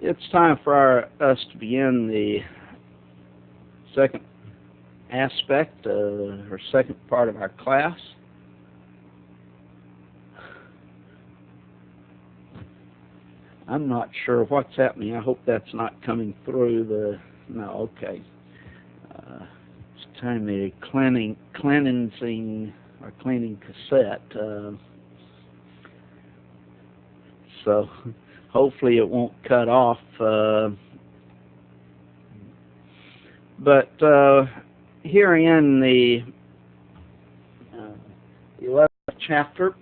It's time for us to begin the second aspect, or second part of our class. I'm not sure what's happening. I hope that's not coming through the... No, okay. It's time the cleansing or cleaning cassette. So hopefully it won't cut off. But here in the 11th chapter,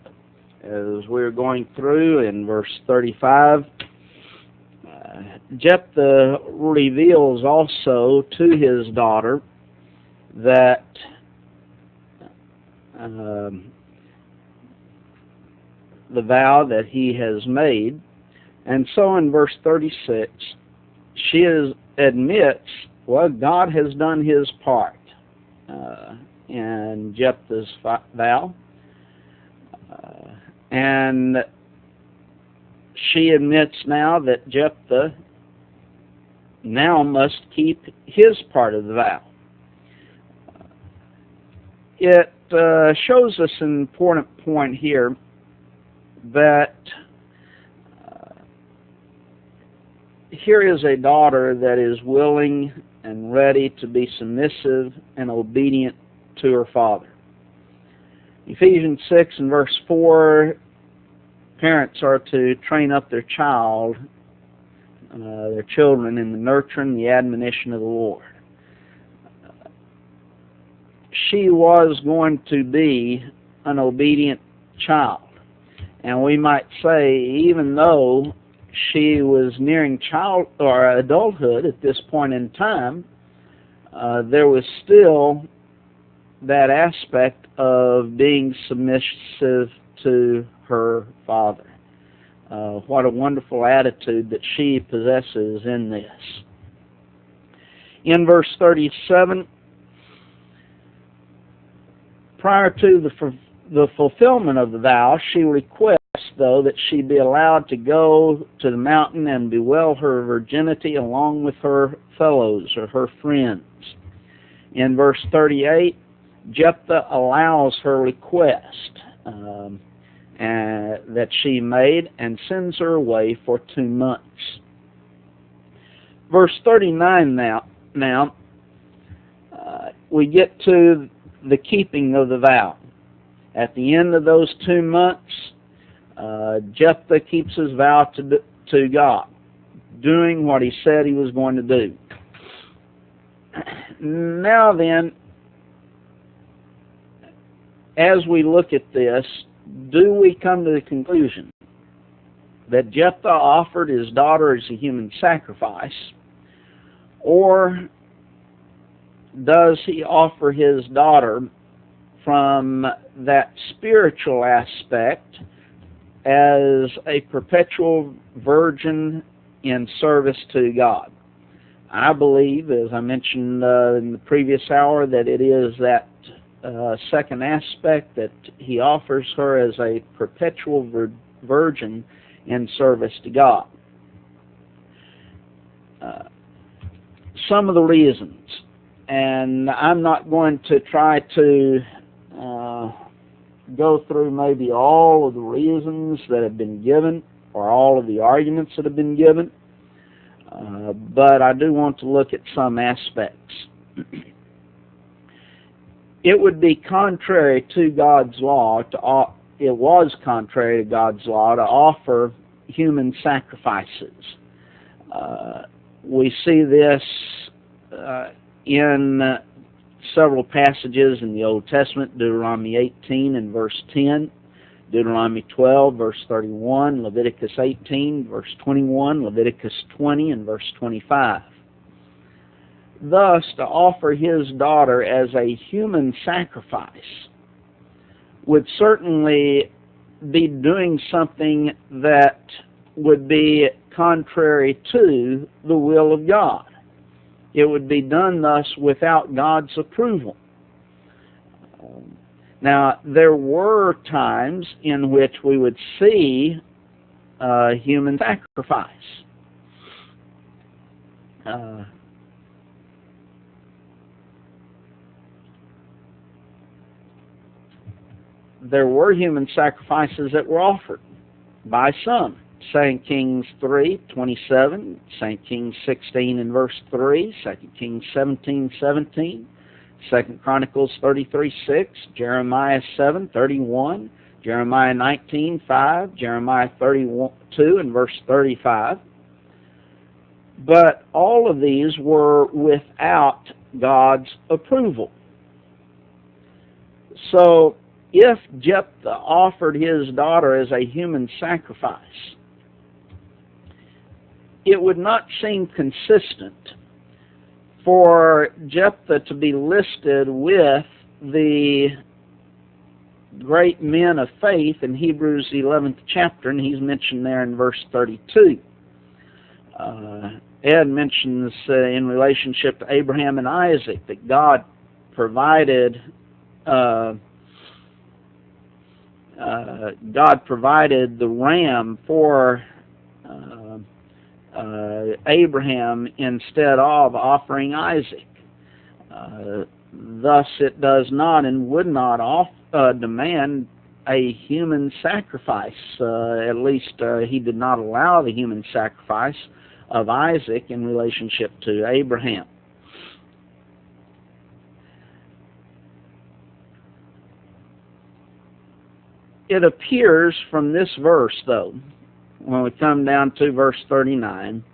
as we're going through in verse 35, Jephthah reveals also to his daughter that the vow that he has made. And so in verse 36, she admits, well, God has done his part in Jephthah's vow. And she admits now that Jephthah now must keep his part of the vow. It shows us an important point here that here is a daughter that is willing and ready to be submissive and obedient to her father. Ephesians 6 and verse 4, parents are to train up their children in the nurture and the admonition of the Lord. She was going to be an obedient child. And we might say, even though she was nearing child or adulthood at this point in time, there was still that aspect of being submissive to her father. What a wonderful attitude that she possesses in this. In verse 37, prior to the fulfillment of the vow, she requests, though, that she be allowed to go to the mountain and bewail her virginity along with her fellows or her friends. In verse 38, Jephthah allows her request that she made and sends her away for 2 months. Verse 39 now we get to the keeping of the vow. At the end of those 2 months, Jephthah keeps his vow to God, doing what he said he was going to do. Now then, as we look at this, do we come to the conclusion that Jephthah offered his daughter as a human sacrifice, or does he offer his daughter from that spiritual aspect as a perpetual virgin in service to God? I believe, as I mentioned in the previous hour, that it is that second aspect, that he offers her as a perpetual virgin in service to God. Some of the reasons, and I'm not going to try to go through maybe all of the reasons that have been given or all of the arguments that have been given, but I do want to look at some aspects. It would be contrary to God's law it was contrary to God's law to offer human sacrifices. We see this in several passages in the Old Testament: Deuteronomy 18 and verse 10, Deuteronomy 12, verse 31, Leviticus 18, verse 21, Leviticus 20, and verse 25. Thus, to offer his daughter as a human sacrifice would certainly be doing something that would be contrary to the will of God. It would be done thus without God's approval. Now, there were times in which we would see human sacrifice. there were human sacrifices that were offered by some. 2 Kings 3:27, 2 Kings 16 and verse 3, 2 Kings 17:17, 2 Chronicles 33:6, Jeremiah 7:31, Jeremiah 19:5, Jeremiah 32 and verse 35. But all of these were without God's approval. So if Jephthah offered his daughter as a human sacrifice, it would not seem consistent for Jephthah to be listed with the great men of faith in Hebrews 11th chapter, and he's mentioned there in verse 32. Ed mentions in relationship to Abraham and Isaac that God provided the ram for Abraham instead of offering Isaac. Thus it does not and would not demand a human sacrifice. At least he did not allow the human sacrifice of Isaac in relationship to Abraham. It appears from this verse, though, when we come down to verse 39,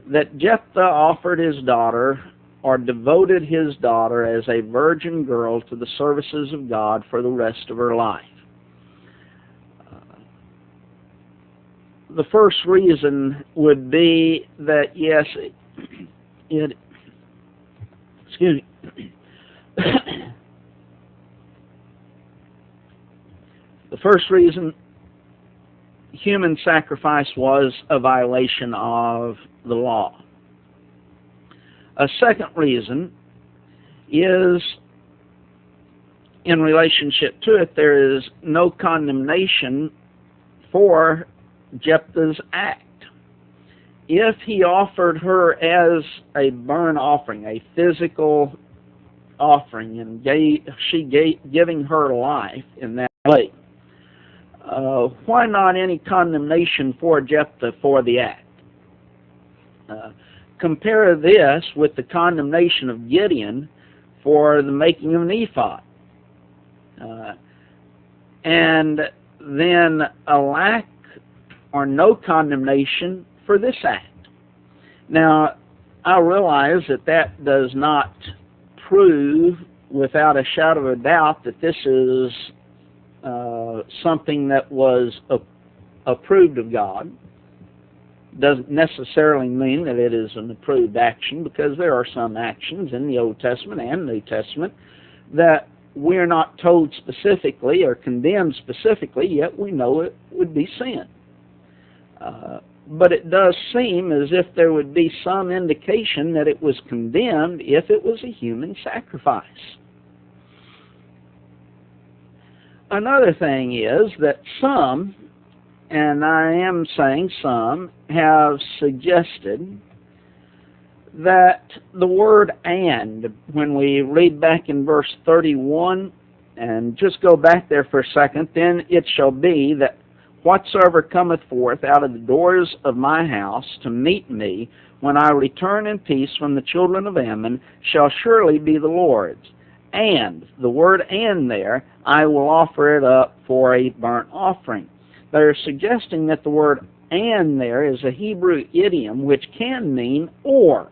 that Jephthah offered his daughter or devoted his daughter as a virgin girl to the services of God for the rest of her life. The first reason would be that, yes, excuse me. The first reason, human sacrifice was a violation of the law. A second reason is, in relationship to it, there is no condemnation for Jephthah's act. If he offered her as a burnt offering, a physical offering, and giving her life in that way, why not any condemnation for Jephthah for the act? Compare this with the condemnation of Gideon for the making of an ephod. And then a lack or no condemnation for this act. Now, I realize that that does not prove without a shadow of a doubt that this is something that was approved of God. Doesn't necessarily mean that it is an approved action, because there are some actions in the Old Testament and New Testament that we're not told specifically or condemned specifically, yet we know it would be sin. But it does seem as if there would be some indication that it was condemned if it was a human sacrifice. Another thing is that some, and I am saying some, have suggested that the word "and," when we read back in verse 31, and just go back there for a second, then it shall be that whatsoever cometh forth out of the doors of my house to meet me, when I return in peace from the children of Ammon, shall surely be the Lord's. And, the word "and" there, I will offer it up for a burnt offering. They're suggesting that the word "and" there is a Hebrew idiom which can mean "or."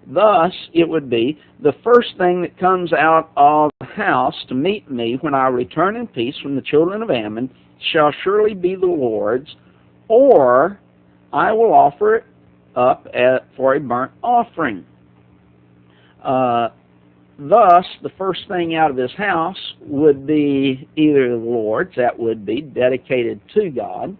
Thus, it would be, the first thing that comes out of the house to meet me when I return in peace from the children of Ammon shall surely be the Lord's, or I will offer it up for a burnt offering. Thus, the first thing out of his house would be either the Lord's, that would be dedicated to God,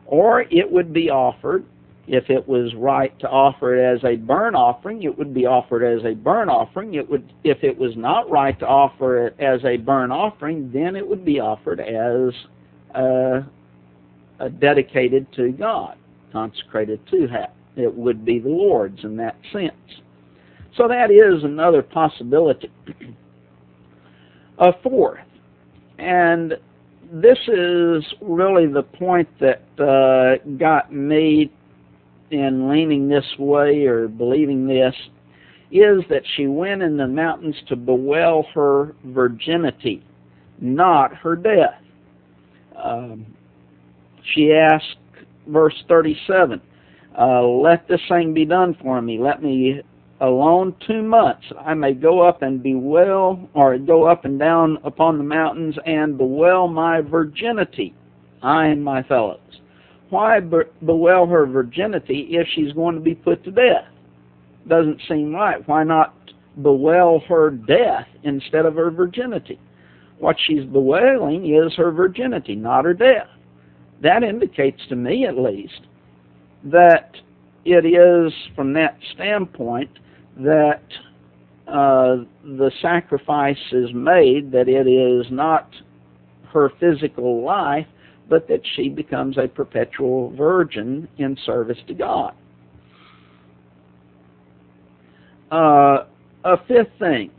or it would be offered. If it was right to offer it as a burnt offering, it would be offered as a burnt offering. If it was not right to offer it as a burnt offering, then it would be offered as dedicated to God, consecrated to it would be the Lord's in that sense. So that is another possibility. A fourth, and this is really the point that got me in leaning this way or believing this, is that she went in the mountains to bewail her virginity, not her death. She asked, verse 37, let this thing be done for me. Let me alone 2 months. I may go up and bewail, or go up and down upon the mountains and bewail my virginity, I and my fellows. Why bewail her virginity if she's going to be put to death? Doesn't seem right. Why not bewail her death instead of her virginity? What she's bewailing is her virginity, not her death. That indicates to me, at least, that it is, from that standpoint, that the sacrifice is made, that it is not her physical life, but that she becomes a perpetual virgin in service to God. A fifth thing,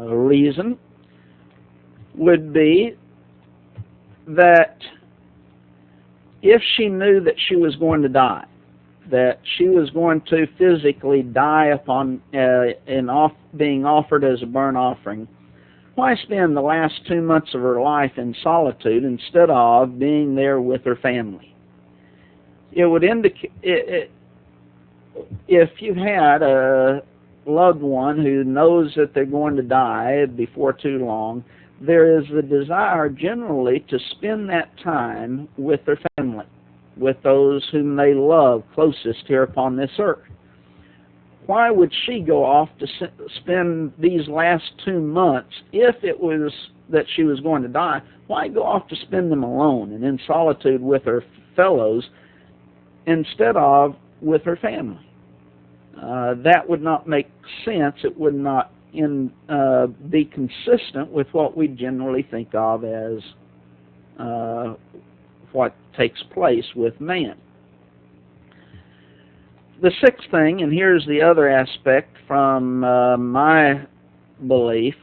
reason would be that if she knew that she was going to die, that she was going to physically die upon being offered as a burnt offering, why spend the last 2 months of her life in solitude instead of being there with her family? It would indicate, if you had a loved one who knows that they're going to die before too long, there is the desire generally to spend that time with their family, with those whom they love closest here upon this earth. Why would she go off to spend these last 2 months, if it was that she was going to die, why go off to spend them alone and in solitude with her fellows instead of with her family? That would not make sense. It would not be consistent with what we generally think of as what takes place with man. The sixth thing, and here's the other aspect from my belief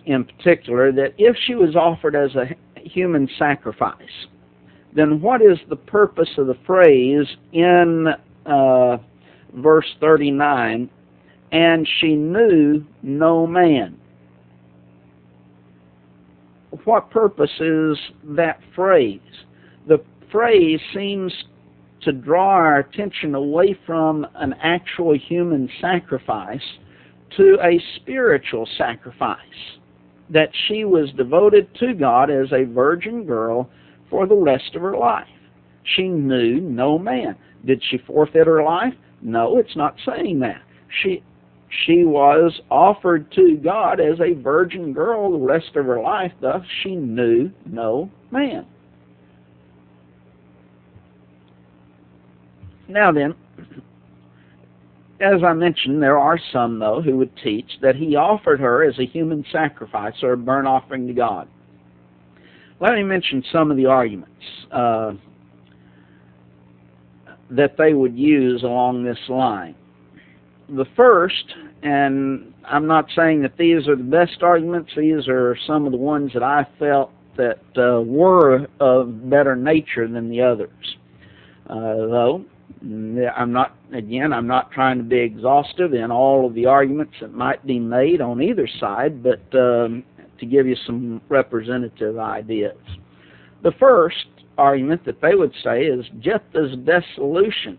in particular, that if she was offered as a human sacrifice, then what is the purpose of the phrase in verse 39, and she knew no man? What purpose is that phrase? The phrase seems to draw our attention away from an actual human sacrifice to a spiritual sacrifice, that she was devoted to God as a virgin girl for the rest of her life. She knew no man. Did she forfeit her life? No, it's not saying that. She was offered to God as a virgin girl the rest of her life, thus she knew no man. Now then, as I mentioned, there are some, though, who would teach that he offered her as a human sacrifice or a burnt offering to God. Let me mention some of the arguments that they would use along this line. The first, and I'm not saying that these are the best arguments, these are some of the ones that I felt that were of better nature than the others. Though, I'm not trying to be exhaustive in all of the arguments that might be made on either side, but to give you some representative ideas. The first argument that they would say is Jephthah's desolation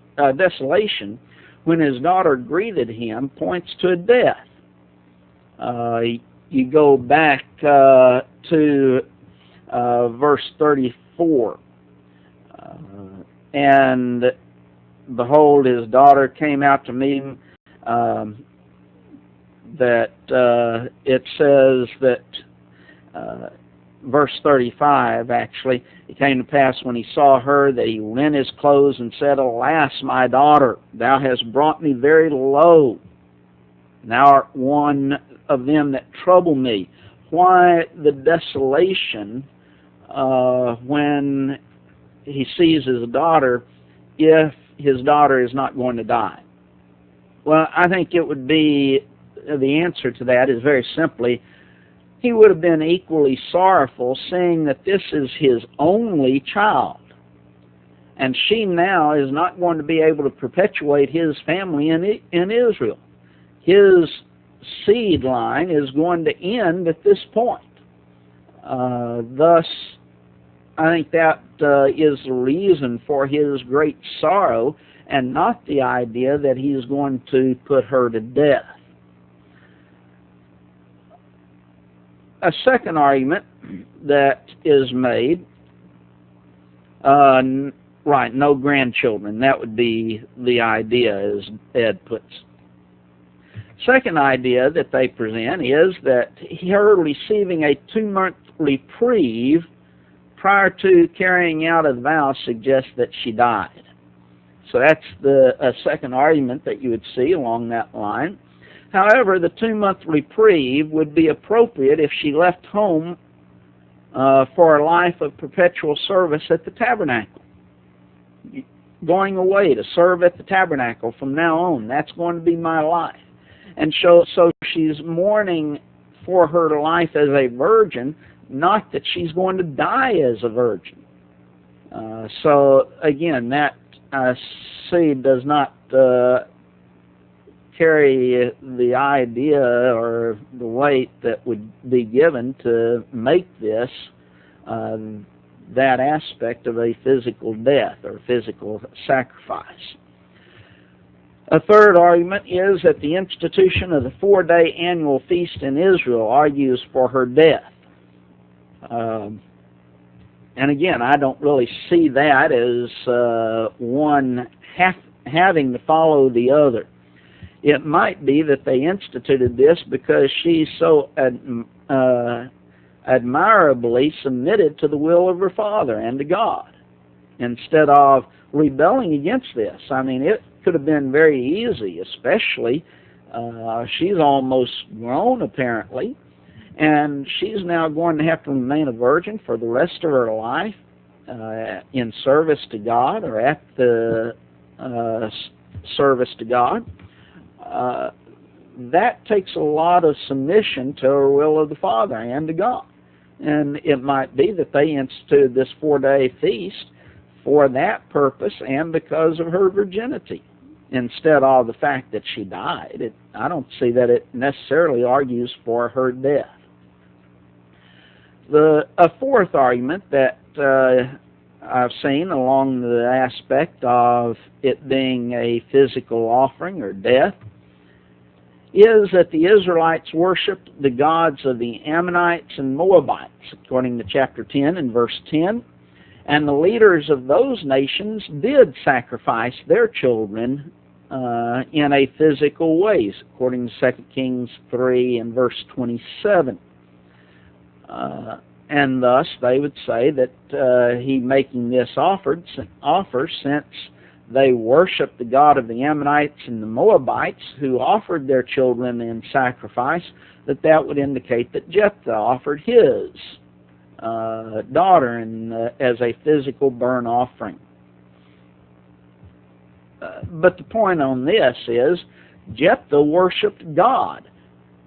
when his daughter greeted him points to a death. You go back to verse 34. And behold, his daughter came out to meet him. It says that, verse 35 actually, it came to pass when he saw her that he rent his clothes and said, Alas, my daughter, thou hast brought me very low. Thou art one of them that trouble me. Why the desolation when he sees his daughter if his daughter is not going to die? Well, I think it would be, the answer to that is very simply, he would have been equally sorrowful seeing that this is his only child. And she now is not going to be able to perpetuate his family in Israel. His seed line is going to end at this point. Thus, I think that is the reason for his great sorrow, and not the idea that he's going to put her to death. A second argument that is made, no grandchildren. That would be the idea, as Ed puts. Second idea that they present is that her receiving a 2-month reprieve prior to carrying out a vow suggests that she died. So that's a second argument that you would see along that line. However, the 2-month reprieve would be appropriate if she left home for a life of perpetual service at the tabernacle. Going away to serve at the tabernacle from now on, that's going to be my life. And so she's mourning for her life as a virgin, not that she's going to die as a virgin. So again, that I see does not carry the idea or the weight that would be given to make this that aspect of a physical death or physical sacrifice. A third argument is that the institution of the 4-day annual feast in Israel argues for her death. And again, I don't really see that as one having to follow the other. It might be that they instituted this because she's so admirably submitted to the will of her father and to God, instead of rebelling against this. I mean, it could have been very easy, especially she's almost grown apparently, and she's now going to have to remain a virgin for the rest of her life in service to God or at the service to God. That takes a lot of submission to the will of the Father and to God. And it might be that they instituted this 4-day feast for that purpose and because of her virginity, instead of the fact that she died. I don't see that it necessarily argues for her death. A fourth argument that I've seen along the aspect of it being a physical offering or death is that the Israelites worshipped the gods of the Ammonites and Moabites, according to chapter 10 and verse 10. And the leaders of those nations did sacrifice their children in a physical way, according to 2 Kings 3 and verse 27. And thus they would say that he making this offer, since they worshiped the god of the Ammonites and the Moabites who offered their children in sacrifice, that would indicate that Jephthah offered his daughter as a physical burnt offering. But the point on this is Jephthah worshipped God,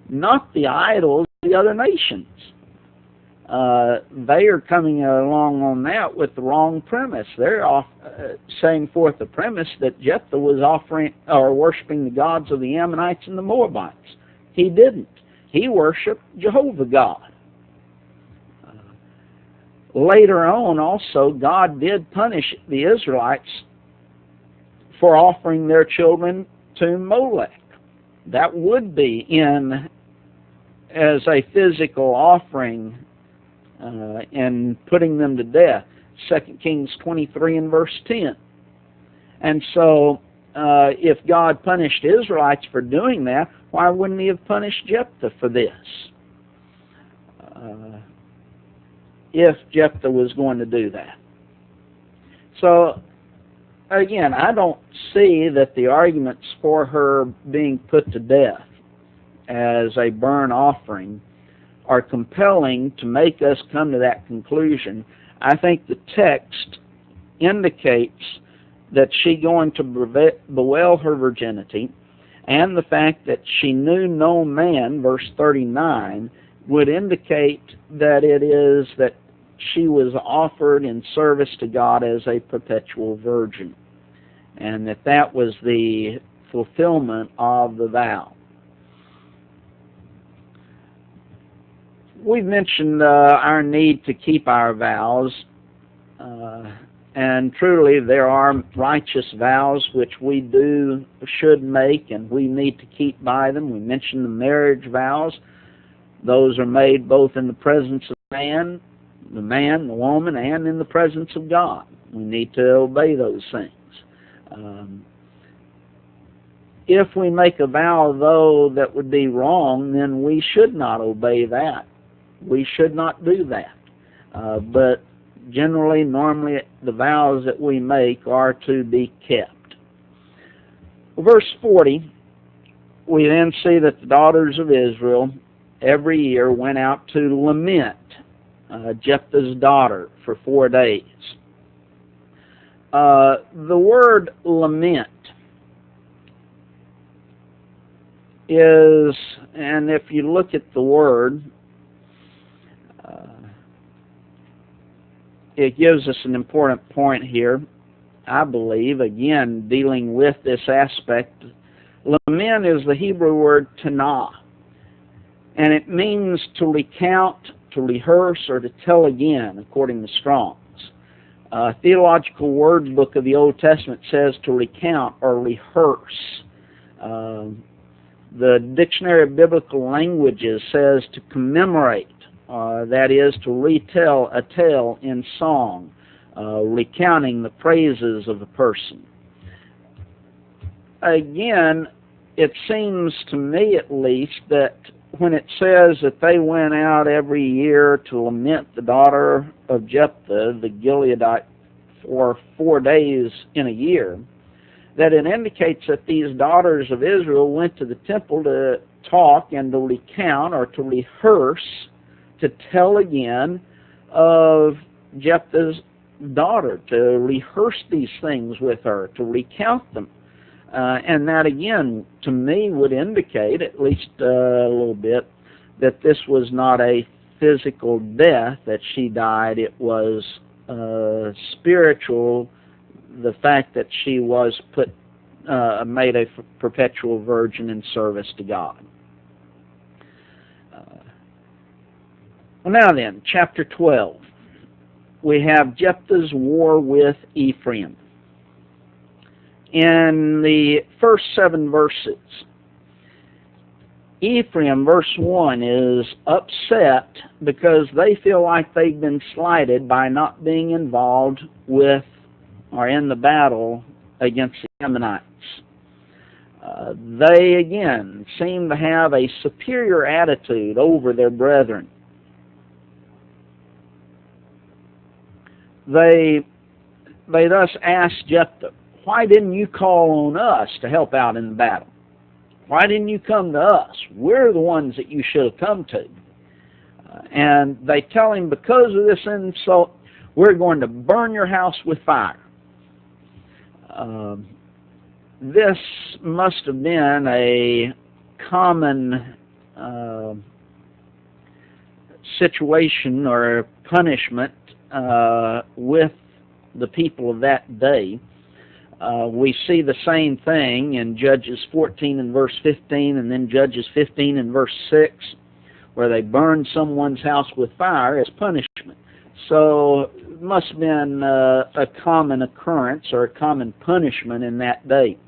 not the idols of the other nations. They are coming along on that with the wrong premise. They're saying forth the premise that Jephthah was offering or worshiping the gods of the Ammonites and the Moabites. He didn't. He worshipped Jehovah God. Later on, also, God did punish the Israelites for offering their children to Molech. That would be as a physical offering and putting them to death. 2 Kings 23 and verse 10. And so, if God punished Israelites for doing that, why wouldn't he have punished Jephthah for this? If Jephthah was going to do that. So, again, I don't see that the arguments for her being put to death as a burnt offering are compelling to make us come to that conclusion. I think the text indicates that she going to bewail her virginity, and the fact that she knew no man, verse 39, would indicate that it is that she was offered in service to God as a perpetual virgin, and that was the fulfillment of the vow. We've mentioned our need to keep our vows, and truly there are righteous vows which we should make, and we need to keep by them. We mentioned the marriage vows. Those are made both in the presence of the man, the woman, and in the presence of God. We need to obey those things. If we make a vow, though, that would be wrong, then we should not obey that. We should not do that. But generally, normally, the vows that we make are to be kept. Verse 40, we then see that the daughters of Israel every year went out to lament Jephthah's daughter for 4 days. The word lament is, and if you look at the word, it gives us an important point here, I believe, again, dealing with this aspect. Lament is the Hebrew word tanah, and it means to recount, to rehearse, or to tell again, according to Strong's. Theological Word Book of the Old Testament says to recount or rehearse. The Dictionary of Biblical Languages says to commemorate, that is, to retell a tale in song, recounting the praises of the person. Again, it seems to me at least that when it says that they went out every year to lament the daughter of Jephthah, the Gileadite, for 4 days in a year, that it indicates that these daughters of Israel went to the temple to talk and to recount or to rehearse, to tell again of Jephthah's daughter, to rehearse these things with her, to recount them. And that, again, to me would indicate, at least a little bit, that this was not a physical death that she died. It was spiritual, the fact that she was made a perpetual virgin in service to God. Well, now then, chapter 12. We have Jephthah's war with Ephraim. In the first 7 verses, Ephraim, verse 1, is upset because they feel like they've been slighted by not being involved with or in the battle against the Ammonites. They, again, seem to have a superior attitude over their brethren. They thus ask Jephthah, "Why didn't you call on us to help out in the battle? Why didn't you come to us? We're the ones that you should have come to." And they tell him, because of this insult, we're going to burn your house with fire. This must have been a common situation or punishment with the people of that day. We see the same thing in Judges 14 and verse 15, and then Judges 15 and verse 6, where they burned someone's house with fire as punishment. So it must have been a common occurrence or a common punishment in that day.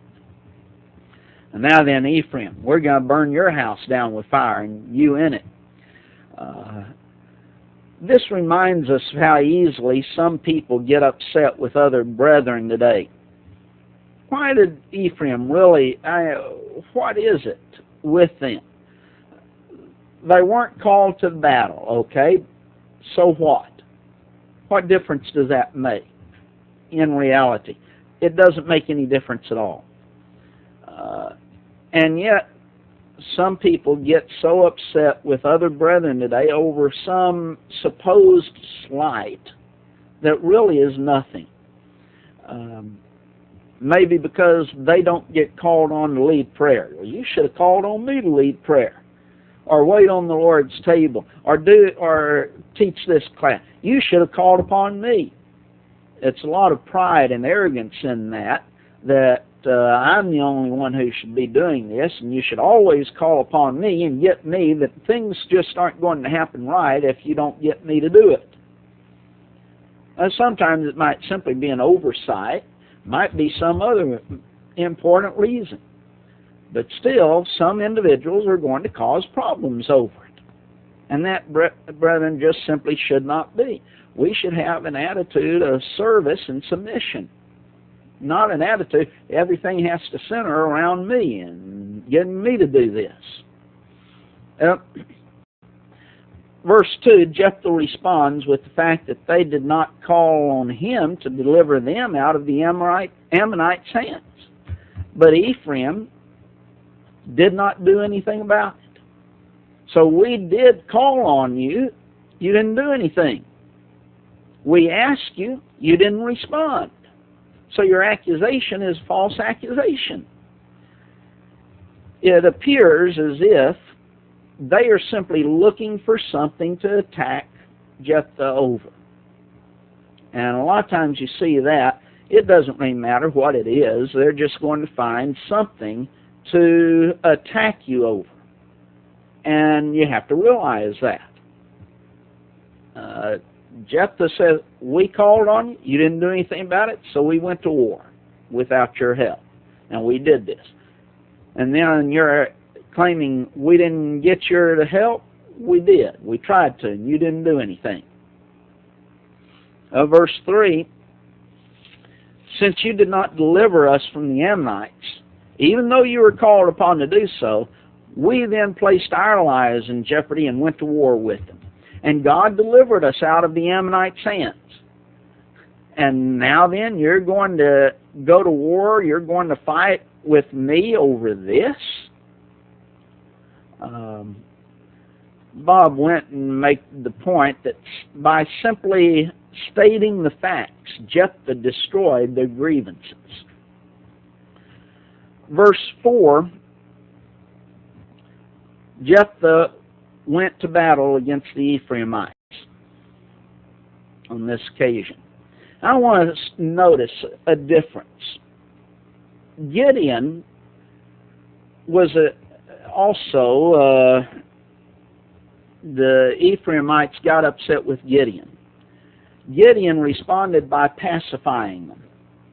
And now then, Ephraim, we're going to burn your house down with fire, and you in it. This reminds us of how easily some people get upset with other brethren today. Why did Ephraim really, what is it with them? They weren't called to the battle, okay? So what? What difference does that make in reality? It doesn't make any difference at all. And yet, some people get so upset with other brethren today over some supposed slight that really is nothing. Maybe because they don't get called on to lead prayer. Well, you should have called on me to lead prayer, or wait on the Lord's table, or teach this class. You should have called upon me. It's a lot of pride and arrogance in that I'm the only one who should be doing this, and you should always call upon me and get me, that things just aren't going to happen right if you don't get me to do it. Sometimes it might simply be an oversight, might be some other important reason. But still, some individuals are going to cause problems over it. And that, brethren, just simply should not be. We should have an attitude of service and submission. Not an attitude, everything has to center around me and getting me to do this. Verse 2, Jephthah responds with the fact that they did not call on him to deliver them out of the Ammonites' hands. But Ephraim did not do anything about it. So we did call on you, you didn't do anything. We asked you, you didn't respond. So your accusation is false accusation. It appears as if they are simply looking for something to attack Jephthah over. And a lot of times you see that. It doesn't really matter what it is. They're just going to find something to attack you over. And you have to realize that. Jephthah says, we called on you, you didn't do anything about it, so we went to war without your help. And we did this. And then you're claiming we didn't get your help. We did. We tried to, and you didn't do anything. Verse 3, since you did not deliver us from the Ammonites, even though you were called upon to do so, we then placed our lives in jeopardy and went to war with them. And God delivered us out of the Ammonites' hands. And now then, you're going to go to war, you're going to fight with me over this? Bob went and made the point that by simply stating the facts, Jephthah destroyed their grievances. Verse 4, Jephthah went to battle against the Ephraimites on this occasion. I want to notice a difference. Gideon was also, the Ephraimites got upset with Gideon. Gideon responded by pacifying them,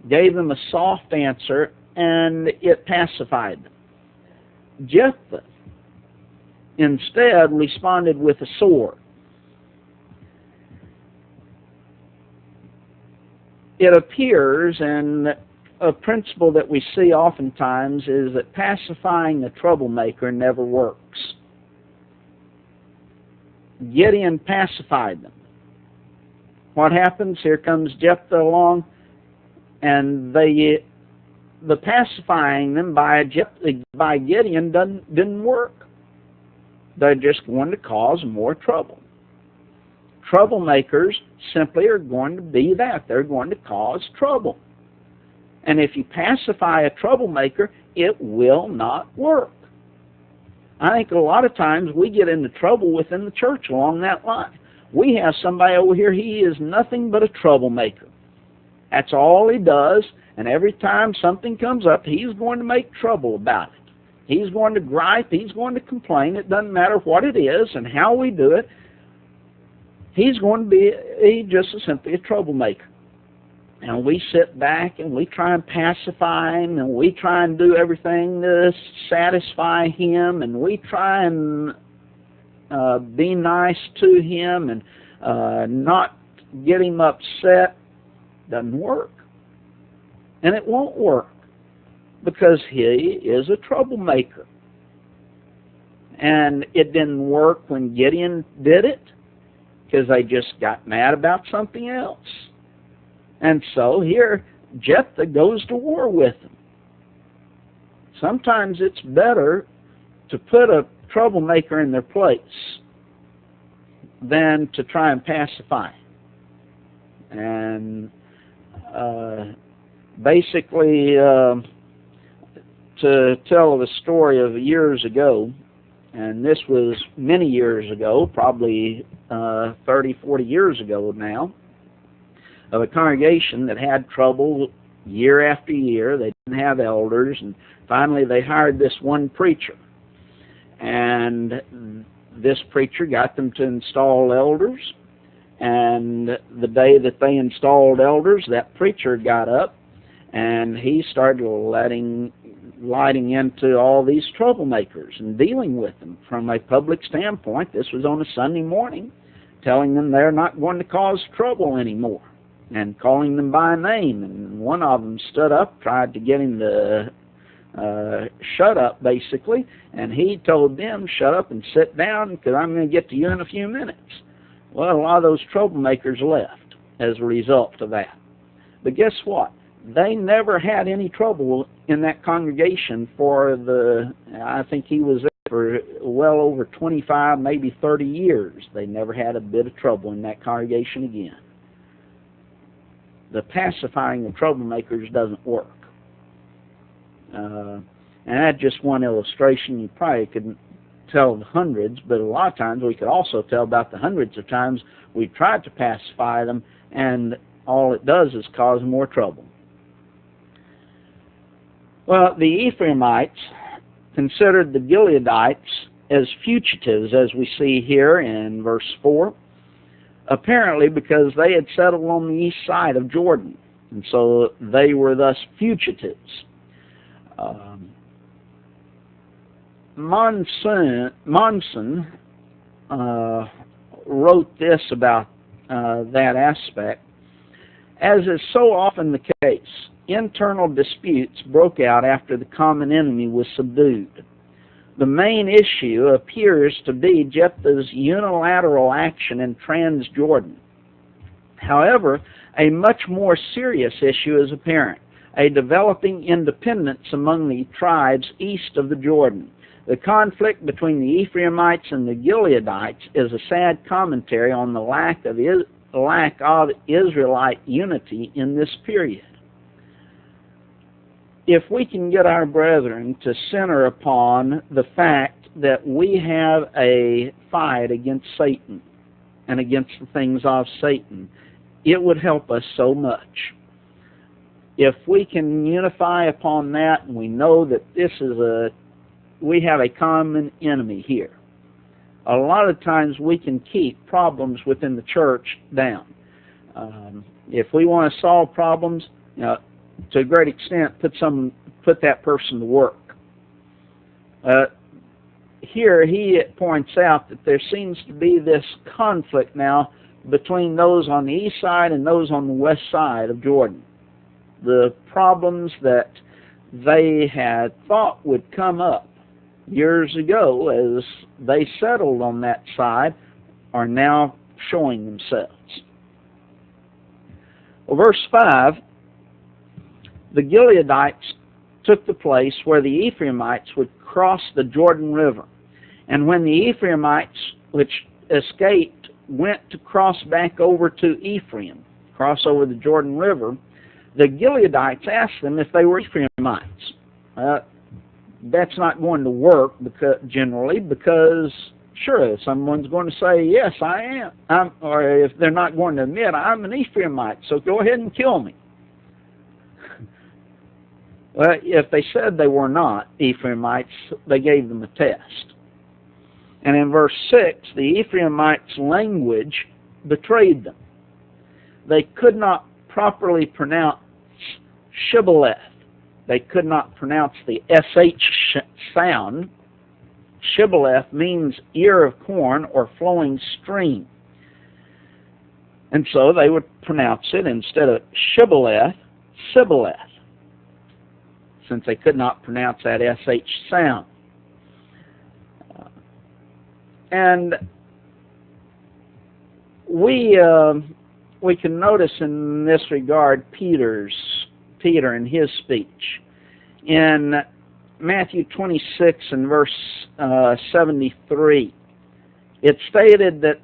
gave them a soft answer, and it pacified them. Jephthah instead responded with a sword. It appears, and a principle that we see oftentimes, is that pacifying a troublemaker never works. Gideon pacified them. What happens? Here comes Jephthah along, and the pacifying them by Gideon didn't work. They're just going to cause more trouble. Troublemakers simply are going to be that. They're going to cause trouble. And if you pacify a troublemaker, it will not work. I think a lot of times we get into trouble within the church along that line. We have somebody over here, he is nothing but a troublemaker. That's all he does, and every time something comes up, he's going to make trouble about it. He's going to gripe, he's going to complain. It doesn't matter what it is and how we do it. He's going to be just simply a troublemaker. And we sit back and we try and pacify him, and we try and do everything to satisfy him, and we try and be nice to him and not get him upset. Doesn't work. And it won't work, because he is a troublemaker. And it didn't work when Gideon did it, because they just got mad about something else. And so here, Jephthah goes to war with them. Sometimes it's better to put a troublemaker in their place than to try and pacify. And Basically, to tell the story of years ago, and this was many years ago, probably 30, 40 years ago now, of a congregation that had trouble year after year. They didn't have elders, and finally they hired this one preacher. And this preacher got them to install elders, and the day that they installed elders, that preacher got up and he started lighting into all these troublemakers and dealing with them from a public standpoint. This was on a Sunday morning, telling them they're not going to cause trouble anymore and calling them by name. And one of them stood up, tried to get him to shut up, basically, and he told them, shut up and sit down because I'm going to get to you in a few minutes. Well, a lot of those troublemakers left as a result of that. But guess what? They never had any trouble in that congregation I think he was there for well over 25, maybe 30 years. They never had a bit of trouble in that congregation again. The pacifying of troublemakers doesn't work. And that's just one illustration. You probably could tell the hundreds, but a lot of times we could also tell about the hundreds of times we tried to pacify them, and all it does is cause more trouble. Well, the Ephraimites considered the Gileadites as fugitives, as we see here in verse 4, apparently because they had settled on the east side of Jordan, and so they were thus fugitives. Monson wrote this about that aspect. As is so often the case, internal disputes broke out after the common enemy was subdued. The main issue appears to be Jephthah's unilateral action in Transjordan. However, a much more serious issue is apparent, a developing independence among the tribes east of the Jordan. The conflict between the Ephraimites and the Gileadites is a sad commentary on the lack of Israelite unity in this period. If we can get our brethren to center upon the fact that we have a fight against Satan and against the things of Satan, it would help us so much. If we can unify upon that, and we know that we have a common enemy here. A lot of times we can keep problems within the church down. If we want to solve problems, to a great extent, put that person to work. Here he points out that there seems to be this conflict now between those on the east side and those on the west side of Jordan. The problems that they had thought would come up years ago as they settled on that side are now showing themselves. Well, verse 5, the Gileadites took the place where the Ephraimites would cross the Jordan River. And when the Ephraimites, which escaped, went to cross back over to Ephraim, cross over the Jordan River, the Gileadites asked them if they were Ephraimites. That's not going to work generally because, sure, someone's going to say, yes, I am. Or if they're not going to admit, I'm an Ephraimite, so go ahead and kill me. Well, if they said they were not Ephraimites, they gave them a test. And in verse 6, the Ephraimites' language betrayed them. They could not properly pronounce Shibboleth. They could not pronounce the SH sound. Shibboleth means ear of corn or flowing stream. And so they would pronounce it, instead of Shibboleth, Sibboleth, since they could not pronounce that SH sound. And we can notice in this regard Peter and his speech. In Matthew 26 and verse 73, it stated that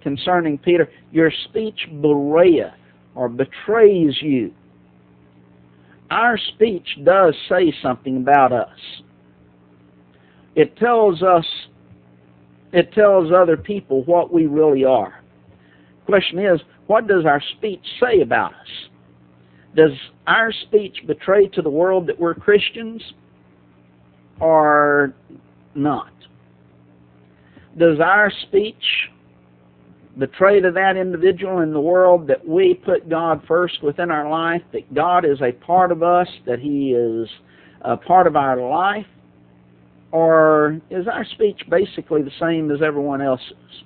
concerning Peter, your speech bewrayeth or betrays you. our speech does say something about us. It tells other people what we really are. The question is, what does our speech say about us? Does our speech betray to the world that we're Christians or not? Does our speech betray to that individual in the world that we put God first within our life, that God is a part of us, that He is a part of our life? Or is our speech basically the same as everyone else's?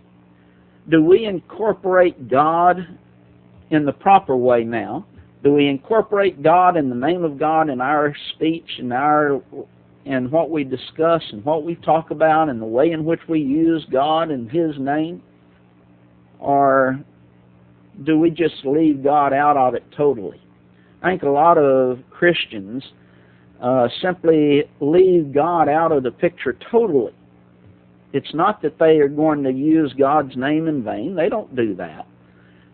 Do we incorporate God in the proper way now? Do we incorporate God in the name of God in our speech and what we discuss and what we talk about and the way in which we use God and His name? Or do we just leave God out of it totally? I think a lot of Christians simply leave God out of the picture totally. It's not that they are going to use God's name in vain. They don't do that.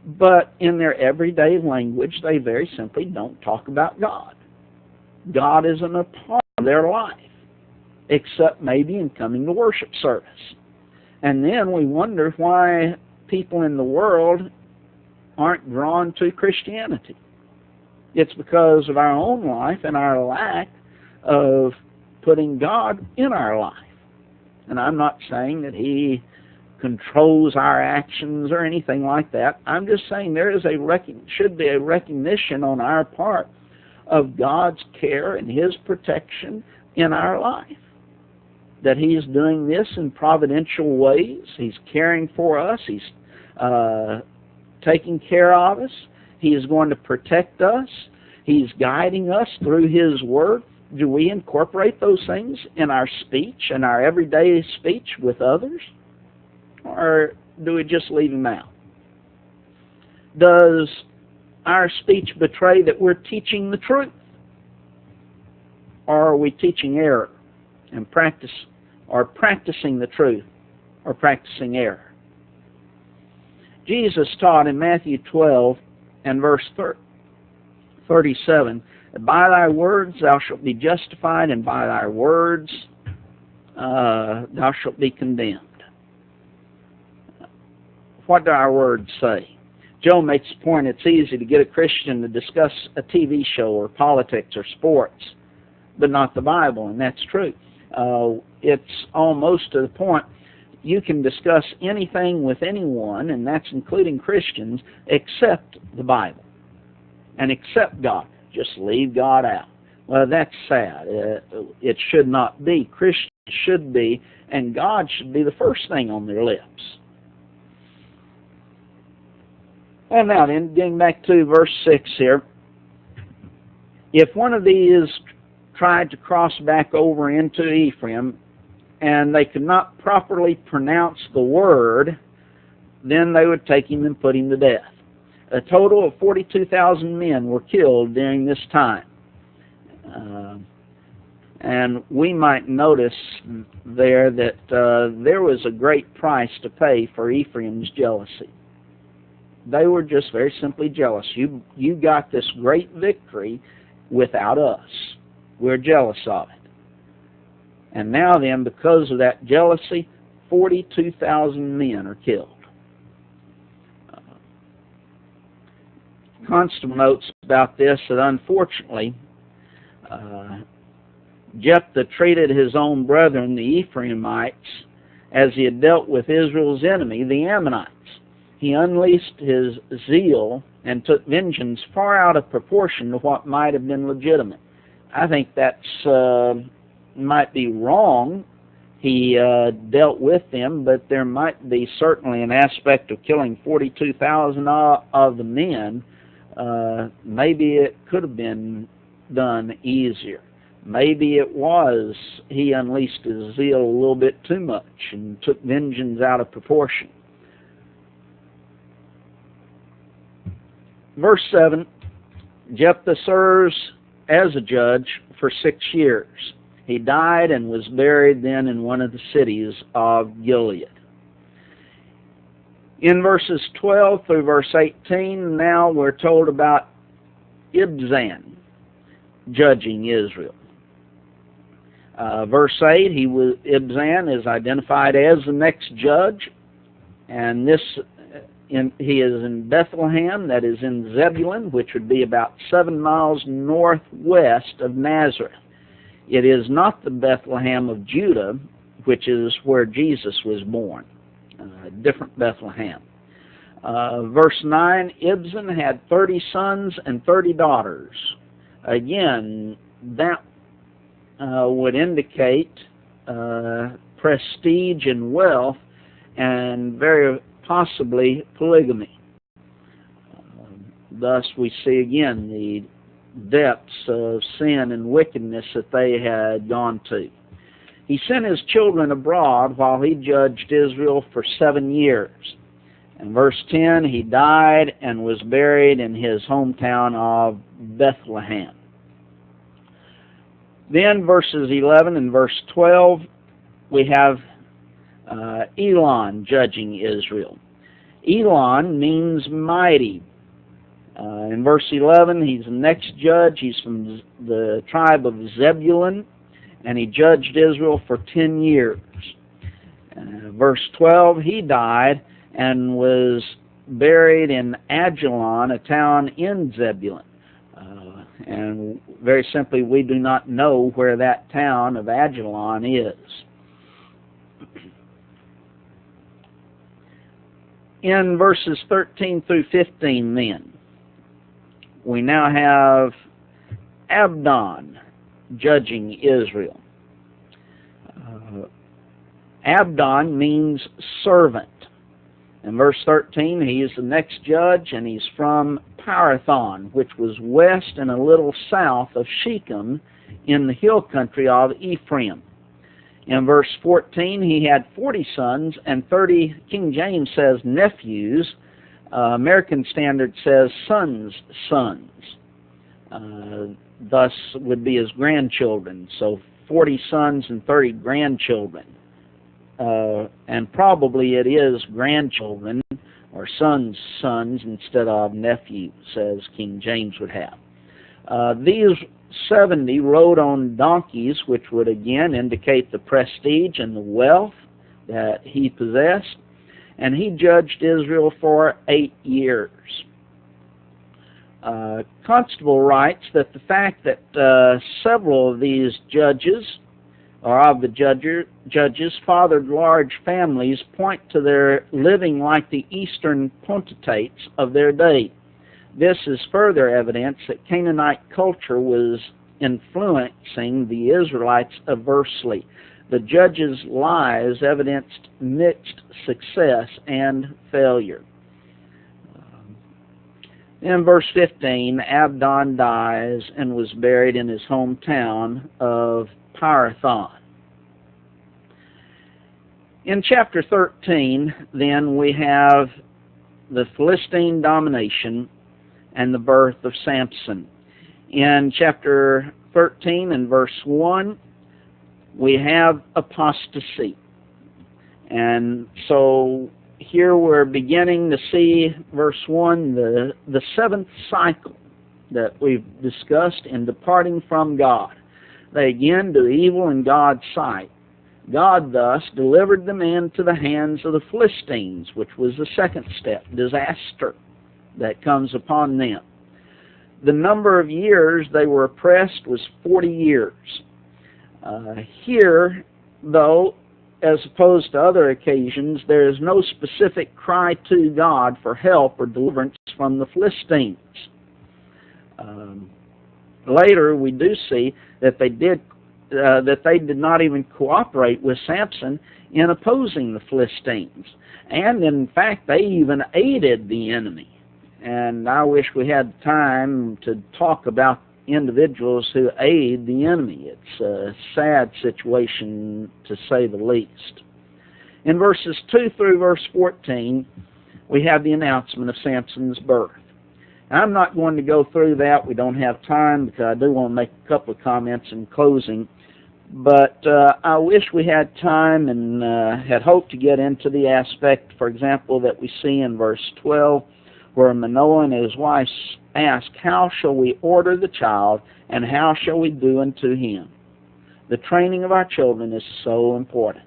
But in their everyday language, they very simply don't talk about God. God isn't a part of their life, except maybe in coming to worship service. And then we wonder why people in the world aren't drawn to Christianity. It's because of our own life and our lack of putting God in our life. And I'm not saying that He controls our actions or anything like that. I'm just saying there is should be a recognition on our part of God's care and His protection in our life. That He is doing this in providential ways. He's caring for us. He's taking care of us. He is going to protect us. He's guiding us through His Word. Do we incorporate those things in our speech and our everyday speech with others? Or do we just leave them out? Does our speech betray that we're teaching the truth? Or are we teaching error and practicing the truth or practicing error? Jesus taught in Matthew 12 and verse 37, by thy words thou shalt be justified, and by thy words thou shalt be condemned. What do our words say? Joe makes the point it's easy to get a Christian to discuss a TV show or politics or sports, but not the Bible, and that's true. It's almost to the point you can discuss anything with anyone, and that's including Christians, except the Bible and except God. Just leave God out. Well, that's sad. It should not be. Christians should be, and God should be the first thing on their lips. And now then, getting back to verse 6 here. If one of these tried to cross back over into Ephraim, and they could not properly pronounce the word, then they would take him and put him to death. A total of 42,000 men were killed during this time. And we might notice there that there was a great price to pay for Ephraim's jealousy. They were just very simply jealous. You got this great victory without us. We're jealous of it. And now then, because of that jealousy, 42,000 men are killed. Constable notes about this that unfortunately Jephthah treated his own brethren, the Ephraimites, as he had dealt with Israel's enemy, the Ammonites. He unleashed his zeal and took vengeance far out of proportion to what might have been legitimate. I think that's might be wrong. He dealt with them, but there might be certainly an aspect of killing 42,000 of the men. Maybe it could have been done easier. Maybe it was he unleashed his zeal a little bit too much and took vengeance out of proportion. Verse 7, Jephthah serves as a judge for 6 years. He died and was buried then in one of the cities of Gilead. In verses 12 through verse 18, now we're told about Ibzan. judging Israel. Verse 8, Ibzan is identified as the next judge, and he is in Bethlehem, that is in Zebulun, which would be about 7 miles northwest of Nazareth. It is not the Bethlehem of Judah, which is where Jesus was born. Different Bethlehem. Verse 9, Ibzan had 30 sons and 30 daughters. Again, that would indicate prestige and wealth, and very possibly polygamy. Thus we see again the depths of sin and wickedness that they had gone to. He sent his children abroad while he judged Israel for 7 years. In verse 10, he died and was buried in his hometown of Bethlehem. Then verses 11 and verse 12, we have Elon judging Israel. Elon means mighty. In verse 11, he's the next judge. He's from the tribe of Zebulun, and he judged Israel for 10 years. Verse 12, he died and was buried in Ajalon, a town in Zebulun. And very simply, we do not know where that town of Ajalon is. In verses 13 through 15 then, we now have Abdon judging Israel. Abdon means servant. In verse 13, he is the next judge, and he's from Parathon, which was west and a little south of Shechem in the hill country of Ephraim. In verse 14, he had 40 sons and 30, King James says nephews. American Standard says sons. Thus would be his grandchildren. So 40 sons and 30 grandchildren. And probably it is grandchildren or sons instead of nephews, as King James would have. These 70 rode on donkeys, which would again indicate the prestige and the wealth that he possessed, and he judged Israel for 8 years. Constable writes that the fact that several of these judges, or of the judges, fathered large families point to their living like the eastern potentates of their day. This is further evidence that Canaanite culture was influencing the Israelites adversely. The judges' lives evidenced mixed success and failure. In verse 15, Abdon dies and was buried in his hometown of Parathon. In chapter 13, then, we have the Philistine domination and the birth of Samson. In chapter 13 and verse 1, we have apostasy. And so here we're beginning to see, verse 1, the seventh cycle that we've discussed in departing from God. They again do evil in God's sight. God thus delivered them into the hands of the Philistines, which was the second step, disaster that comes upon them. The number of years they were oppressed was 40 years. Here, though, as opposed to other occasions, there is no specific cry to God for help or deliverance from the Philistines. Later, we do see that they did not even cooperate with Samson in opposing the Philistines. And in fact, they even aided the enemy. And I wish we had time to talk about individuals who aid the enemy. It's a sad situation, to say the least. In verses 2 through verse 14, we have the announcement of Samson's birth. I'm not going to go through that. We don't have time, because I do want to make a couple of comments in closing. But I wish we had time and had hoped to get into the aspect, for example, that we see in verse 12, where Manoah and his wife ask, "How shall we order the child, and how shall we do unto him?" The training of our children is so important.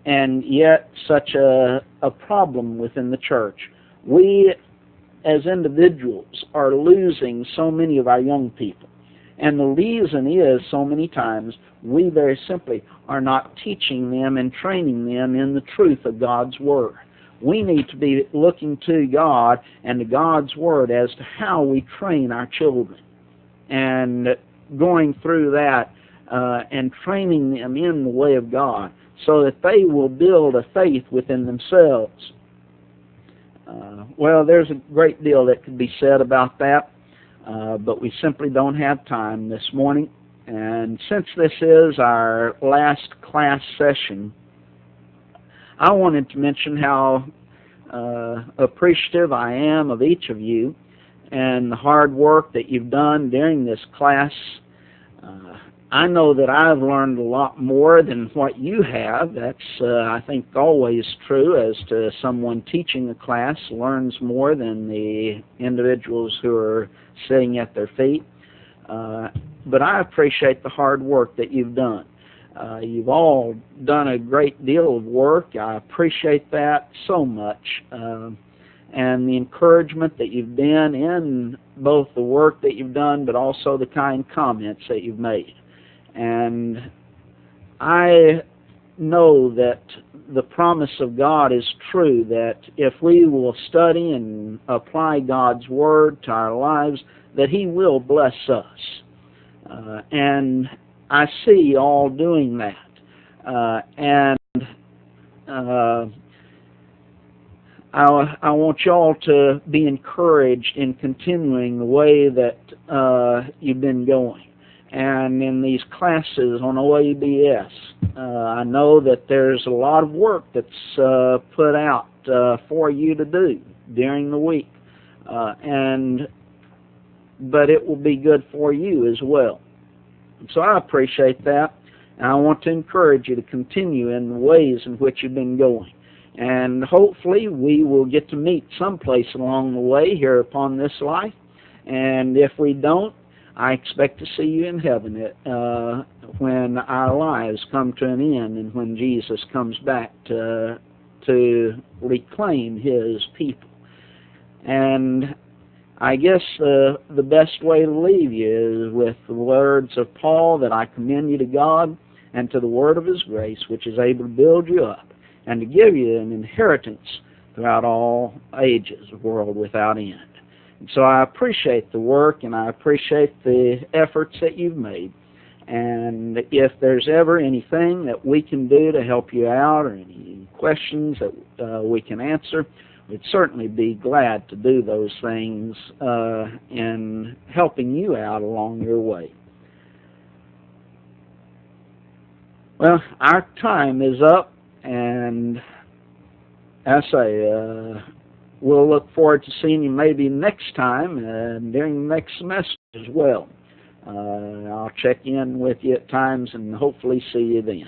And yet such a problem within the church. We as individuals are losing so many of our young people. And the reason is, so many times, we very simply are not teaching them and training them in the truth of God's Word. We need to be looking to God and to God's Word as to how we train our children. And going through that and training them in the way of God so that they will build a faith within themselves. Well, there's a great deal that could be said about that, but we simply don't have time this morning. And since this is our last class session, I wanted to mention how appreciative I am of each of you and the hard work that you've done during this class. I know that I've learned a lot more than what you have. That's, I think, always true, as to someone teaching a class learns more than the individuals who are sitting at their feet. But I appreciate the hard work that you've done. You've all done a great deal of work. I appreciate that so much. And the encouragement that you've been in both the work that you've done, but also the kind comments that you've made. And I know that the promise of God is true, that if we will study and apply God's Word to our lives, that He will bless us. And I see you all doing that. I want you all to be encouraged in continuing the way that you've been going. And in these classes on OABS, I know that there's a lot of work that's put out for you to do during the week, but it will be good for you as well. So I appreciate that, and I want to encourage you to continue in the ways in which you've been going. And hopefully we will get to meet someplace along the way here upon this life, and if we don't, I expect to see you in heaven when our lives come to an end and when Jesus comes back to reclaim His people. And I guess the best way to leave you is with the words of Paul, that I commend you to God and to the word of His grace, which is able to build you up and to give you an inheritance throughout all ages, a world without end. So I appreciate the work, and I appreciate the efforts that you've made. And if there's ever anything that we can do to help you out, or any questions that we can answer, we'd certainly be glad to do those things in helping you out along your way. Well, our time is up, and as I say, we'll look forward to seeing you maybe next time during the next semester as well. I'll check in with you at times and hopefully see you then.